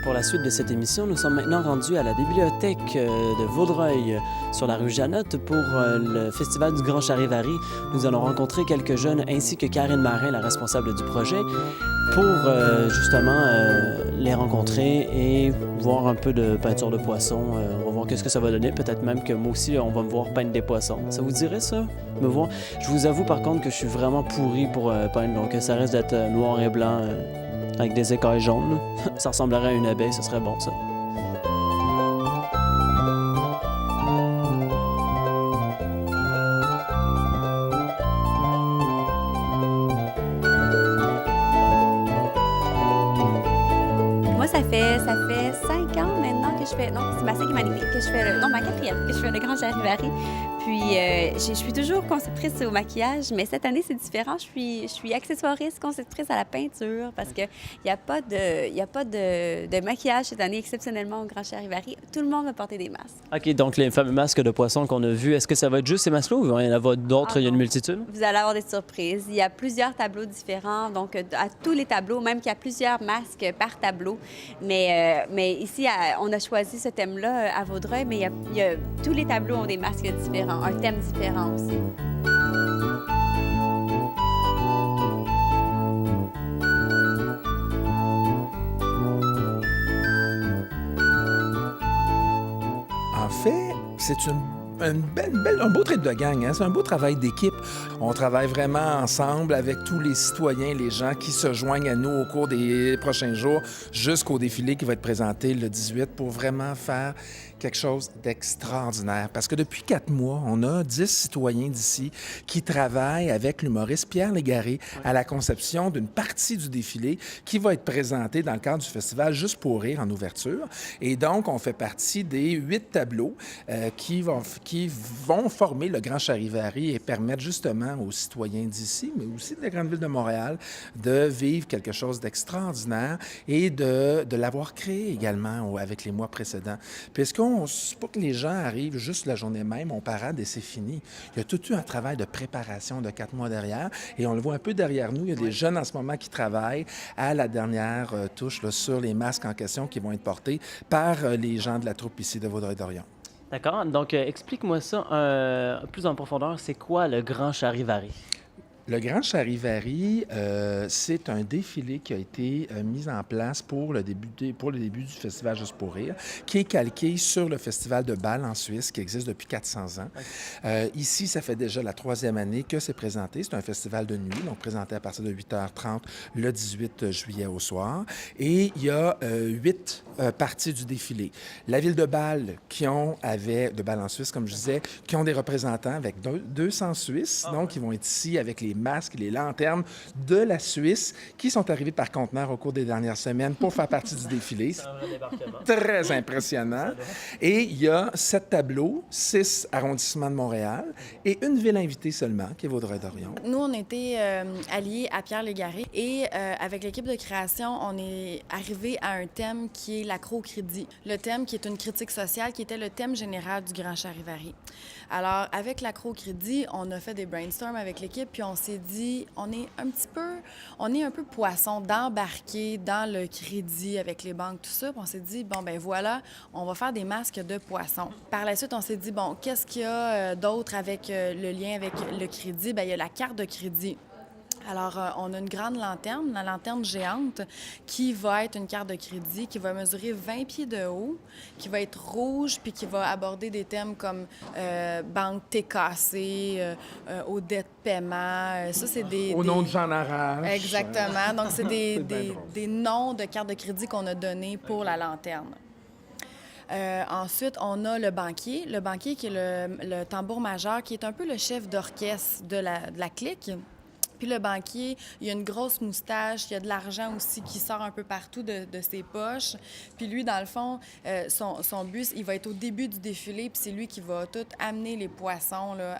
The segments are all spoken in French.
Pour la suite de cette émission, nous sommes maintenant rendus à la bibliothèque de Vaudreuil sur la rue Janotte pour le Festival du Grand Charivari. Nous allons rencontrer quelques jeunes ainsi que Karine Marin, la responsable du projet, pour justement les rencontrer et voir un peu de peinture de poissons. On va voir qu'est-ce que ça va donner. Peut-être même que moi aussi, on va me voir peindre des poissons. Ça vous dirait ça? Me voir? Je vous avoue par contre que je suis vraiment pourri pour peindre, donc ça reste d'être noir et blanc. Avec des écailles jaunes. Ça ressemblerait à une abeille, ce serait bon, ça. Moi, ça fait 5 ans maintenant que je fais... Non, c'est ma 5e année que je fais... Non, ma 4e que je fais le Grand Charivari. Puis, je suis toujours conceptrice au maquillage, mais cette année, c'est différent. Je suis accessoiriste, conceptrice à la peinture, parce qu'il n'y a pas de maquillage cette année, exceptionnellement au Grand Charivari. Tout le monde va porter des masques. OK, donc les fameux masques de poisson qu'on a vus, est-ce que ça va être juste ces masques-là ou il va y en avoir d'autres? Il y a une multitude? Vous allez avoir des surprises. Il y a plusieurs tableaux différents, donc à tous les tableaux, même qu'il y a plusieurs masques par tableau. Mais ici, on a choisi ce thème-là à Vaudreuil, mais tous les tableaux ont des masques différents, un thème différent aussi. En fait, c'est un beau trip de gang, hein? C'est un beau travail d'équipe. On travaille vraiment ensemble avec tous les citoyens, les gens qui se joignent à nous au cours des prochains jours jusqu'au défilé qui va être présenté le 18 pour vraiment faire quelque chose d'extraordinaire. Parce que depuis 4 mois, on a 10 citoyens d'ici qui travaillent avec l'humoriste Pierre Légaré à la conception d'une partie du défilé qui va être présentée dans le cadre du festival Juste pour rire en ouverture. Et donc, on fait partie des 8 tableaux qui vont former le Grand Charivari et permettre justement aux citoyens d'ici, mais aussi de la grande ville de Montréal, de vivre quelque chose d'extraordinaire et de l'avoir créé également avec les mois précédents. C'est pas que les gens arrivent juste la journée même, on parade et c'est fini. Il y a tout eu un travail de préparation de 4 mois derrière et on le voit un peu derrière nous. Il y a des jeunes en ce moment qui travaillent à la dernière touche là, sur les masques en question qui vont être portés par les gens de la troupe ici de Vaudreuil-Dorion. D'accord. Donc, explique-moi ça plus en profondeur. C'est quoi le Grand Charivari? Le Grand Charivari, c'est un défilé qui a été mis en place pour le début du Festival Juste pour rire, qui est calqué sur le Festival de Bâle en Suisse, qui existe depuis 400 ans. Ici, ça fait déjà la 3e année que c'est présenté. C'est un festival de nuit, donc présenté à partir de 8h30 le 18 juillet au soir. Et il y a 8 parties du défilé. La ville de Bâle, de Bâle en Suisse, comme je disais, qui ont des représentants avec 200 Suisses, donc qui vont être ici avec les masques, les lanternes de la Suisse qui sont arrivés par conteneur au cours des dernières semaines pour faire partie du défilé. C'est un vrai débarquement. Très impressionnant. Et il y a 7 tableaux, 6 arrondissements de Montréal et une ville invitée seulement, qui est Vaudreuil-Dorion. Nous, on était alliés à Pierre Légaré et avec l'équipe de création, on est arrivé à un thème qui est l'accro-crédit. Le thème qui est une critique sociale, qui était le thème général du Grand Charivari. Alors, avec l'accro-crédit, on a fait des brainstorms avec l'équipe, puis on s'est dit, on est un peu poisson d'embarquer dans le crédit avec les banques, tout ça. Puis on s'est dit, bon, ben voilà, on va faire des masques de poisson. Par la suite, on s'est dit, bon, qu'est-ce qu'il y a d'autre avec le lien avec le crédit? Bien, il y a la carte de crédit. Alors, on a une grande lanterne, la lanterne géante, qui va être une carte de crédit qui va mesurer 20 pieds de haut, qui va être rouge, puis qui va aborder des thèmes comme banque TKC, aux dettes de paiement. Ça, c'est Au nom de Jean Arrache. Exactement. Donc, c'est des noms de cartes de crédit qu'on a donnés pour la lanterne. Ensuite, on a le banquier qui est le tambour majeur, qui est un peu le chef d'orchestre de la clique. Puis le banquier, il a une grosse moustache, il y a de l'argent aussi qui sort un peu partout de ses poches. Puis lui, dans le fond, son but, il va être au début du défilé, puis c'est lui qui va tout amener les poissons là,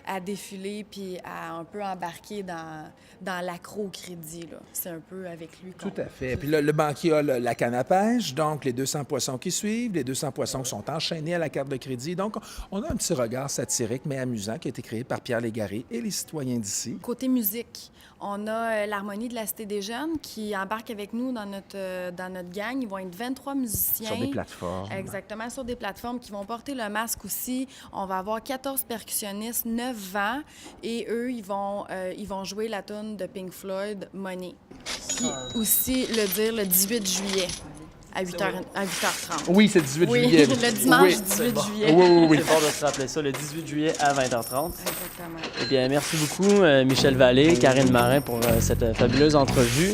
à défiler, puis à un peu embarquer dans l'accro-crédit. C'est un peu avec lui qu'on... Tout à fait. Puis le banquier a la canne à pêche, donc les 200 poissons qui suivent, les 200 poissons qui sont enchaînés à la carte de crédit. Donc, on a un petit regard satirique, mais amusant, qui a été créé par Pierre Légaré et les citoyens d'ici. Côté musique, on a l'Harmonie de la Cité des Jeunes qui embarque avec nous dans notre gang. Ils vont être 23 musiciens. Sur des plateformes. Exactement, sur des plateformes qui vont porter le masque aussi. On va avoir 14 percussionnistes, 9 vents, et eux, ils vont jouer la tune de Pink Floyd, Money. Puis aussi le 18 juillet. À 8h30. Oui, c'est le 18 oui, juillet. Le dimanche oui. 18 juillet. Oui. C'est fort de se rappeler ça, le 18 juillet à 20h30. Exactement. Eh bien, merci beaucoup, Michel Vallée, Karine Marin, pour cette fabuleuse entrevue.